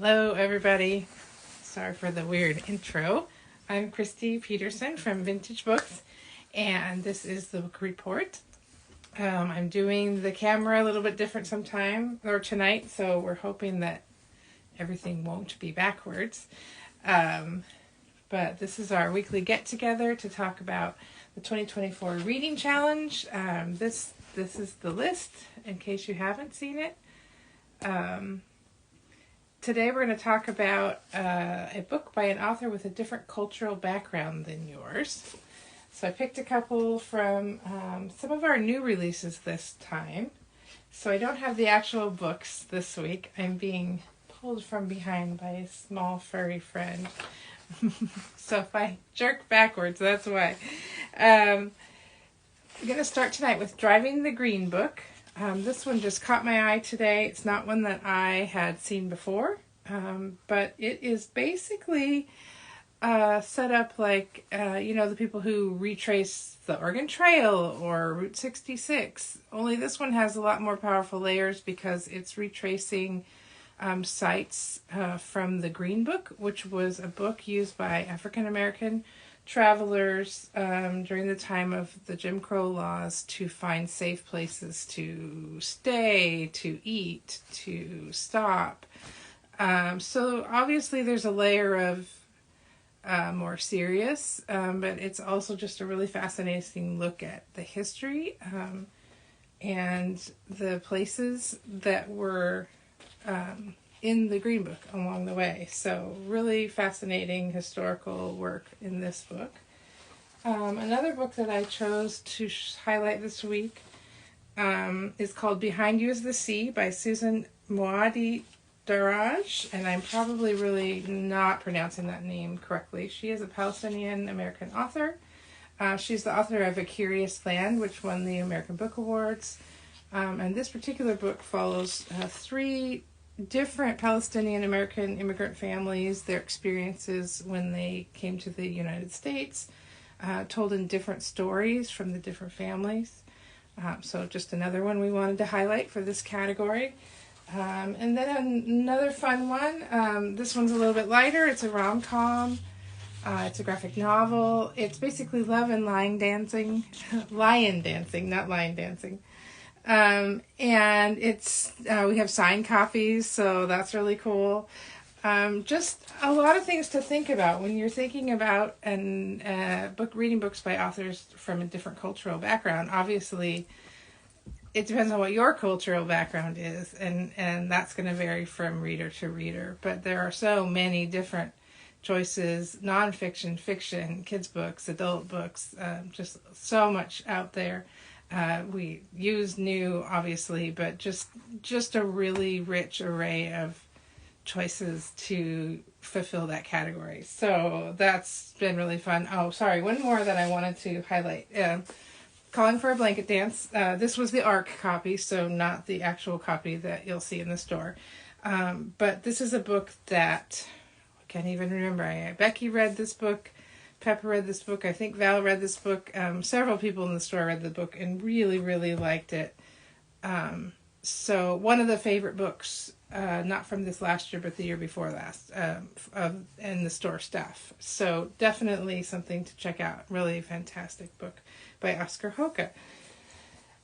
Hello, everybody. Sorry for the weird intro. I'm Christy Peterson from Vintage Books, and this is the book report. I'm doing the camera a little bit different tonight, so we're hoping that everything won't be backwards. But this is our weekly get-together to talk about the 2024 Reading Challenge. This is the list, in case you haven't seen it. Today we're going to talk about a book by an author with a different cultural background than yours. So I picked a couple from some of our new releases this time. So I don't have the actual books this week. I'm being pulled from behind by a small furry friend. So if I jerk backwards, that's why. I'm going to start tonight with Driving the Green Book. This one just caught my eye today. It's not one that I had seen before, but it is basically set up like, the people who retrace the Oregon Trail or Route 66. Only this one has a lot more powerful layers because it's retracing sites from the Green Book, which was a book used by African American travelers during the time of the Jim Crow laws to find safe places to stay, to eat, to stop. So obviously there's a layer of more serious, but it's also just a really fascinating look at the history and the places that were in the Green Book along the way. So really fascinating historical work in this book. Another book that I chose to highlight this week is called Behind You is the Sea by Susan Moadi Daraj, and I'm probably really not pronouncing that name correctly. She is a Palestinian American author. She's the author of A Curious Land, which won the American Book Awards. And this particular book follows three different Palestinian American immigrant families, their experiences when they came to the United States, told in different stories from the different families. So just another one we wanted to highlight for this category. And then another fun one. This one's a little bit lighter. It's a rom-com. It's a graphic novel. It's basically love and lion dancing. Lion dancing, not lion dancing. And it's, we have signed copies, so that's really cool. Just a lot of things to think about when you're thinking about reading books by authors from a different cultural background. Obviously, it depends on what your cultural background is, and that's going to vary from reader to reader. But there are so many different choices: nonfiction, fiction, kids books, adult books, just so much out there. We use new, obviously, but just a really rich array of choices to fulfill that category. So that's been really fun. Oh, sorry, one more that I wanted to highlight. Calling for a Blanket Dance. This was the ARC copy, so not the actual copy that you'll see in the store. But this is a book that I can't even remember. Becky read this book. Pepper read this book. I think Val read this book. Several people in the store read the book and really, really liked it. So one of the favorite books, not from this last year, but the year before last, in the store stuff. So definitely something to check out. Really fantastic book by Oscar Hoka.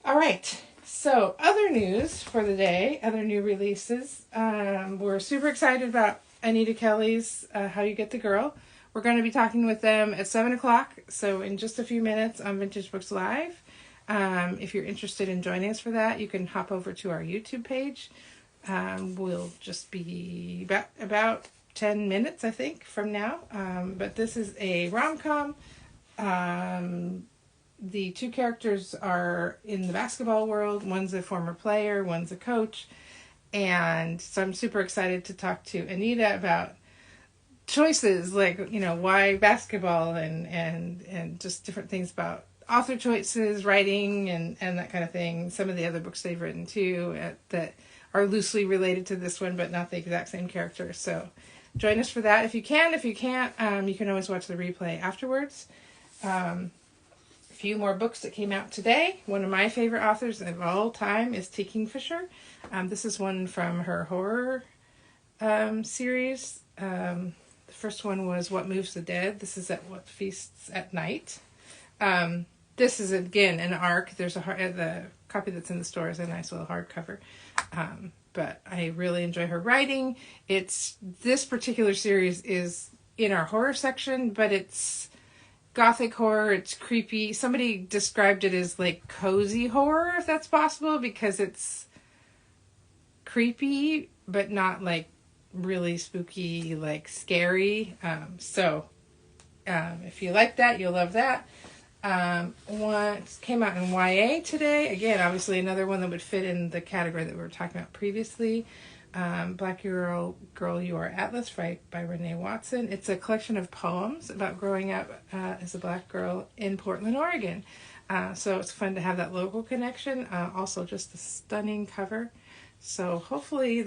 All right. So other news for the day, other new releases. We're super excited about Anita Kelly's How You Get the Girl. We're going to be talking with them at 7 o'clock, so in just a few minutes on Vintage Books Live. If you're interested in joining us for that, you can hop over to our YouTube page. We'll just be about 10 minutes, I think, from now. But this is a rom-com. The two characters are in the basketball world. One's a former player, one's a coach. And so I'm super excited to talk to Anita about choices, like, why basketball and just different things about author choices, writing, and that kind of thing. Some of the other books they've written too that are loosely related to this one, but not the exact same character. So join us for that if you can. If you can't, you can always watch the replay afterwards. A few more books that came out today. One of my favorite authors of all time is T. Kingfisher. This is one from her horror series. The first one was What Moves the Dead. This is at What Feasts at Night. This is, again, an arc. There's the copy that's in the store is a nice little hardcover. But I really enjoy her writing. This particular series is in our horror section, but it's gothic horror. It's creepy. Somebody described it as like cozy horror, if that's possible, because it's creepy, but not like really spooky, like scary. If you like that, you'll love that. One came out in YA today. Again, obviously another one that would fit in the category that we were talking about previously. Black Girl, You Are Atlas by Renee Watson. It's a collection of poems about growing up as a black girl in Portland, Oregon. So it's fun to have that local connection. Also just a stunning cover. So hopefully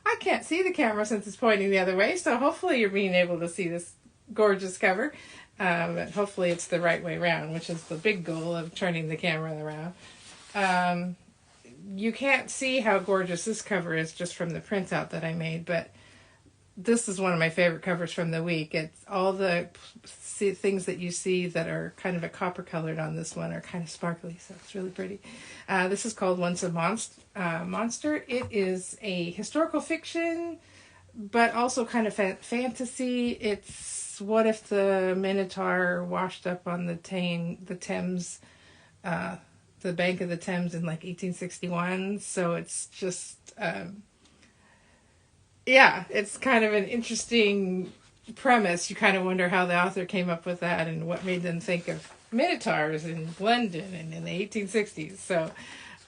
I can't see the camera since it's pointing the other way, so hopefully you're being able to see this gorgeous cover. But hopefully it's the right way around, which is the big goal of turning the camera around. You can't see how gorgeous this cover is just from the printout that I made, but this is one of my favorite covers from the week. It's all the things that you see that are kind of a copper colored on this one are kind of sparkly, so it's really pretty. This is called Once a Monster. It is a historical fiction, but also kind of fantasy. It's what if the Minotaur washed up on the Thames, the bank of the Thames in like 1861. So it's just, it's kind of an interesting premise. You kind of wonder how the author came up with that and what made them think of Minotaurs in London and in the 1860s. So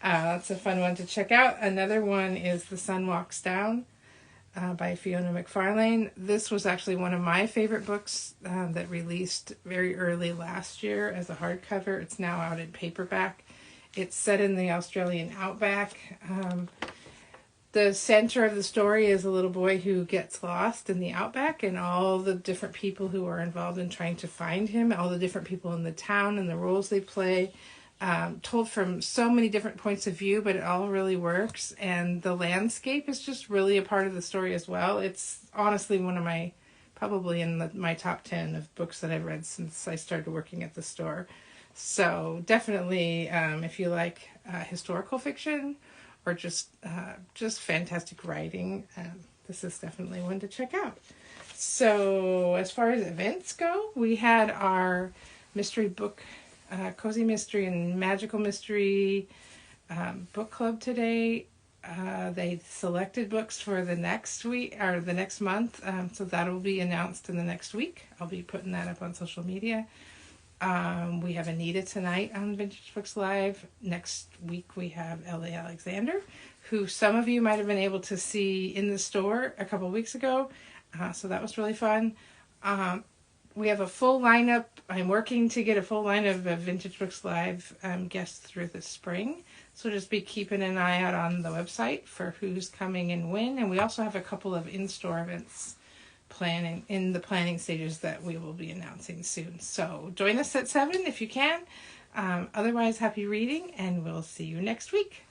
that's a fun one to check out. Another one is The Sun Walks Down by Fiona McFarlane. This was actually one of my favorite books that released very early last year as a hardcover. It's now out in paperback. It's set in the Australian outback. The center of the story is a little boy who gets lost in the outback and all the different people who are involved in trying to find him, all the different people in the town and the roles they play, told from so many different points of view, but it all really works. And the landscape is just really a part of the story as well. It's honestly one of my, probably in my top 10 of books that I've read since I started working at the store. So definitely, if you like historical fiction or just fantastic writing, this is definitely one to check out. So as far as events go, we had our mystery book, cozy mystery and magical mystery book club today. They selected books for the next week or the next month, so that will be announced in the next week. I'll be putting that up on social media. We have Anita tonight on Vintage Books Live. Next week we have L.A. Alexander, who some of you might have been able to see in the store a couple weeks ago. So that was really fun. We have a full lineup. I'm working to get a full line of Vintage Books Live guests through the spring. So just be keeping an eye out on the website for who's coming and when. And we also have a couple of in-store events in the planning stages that we will be announcing soon. So join us at 7 if you can. Otherwise, happy reading, and we'll see you next week.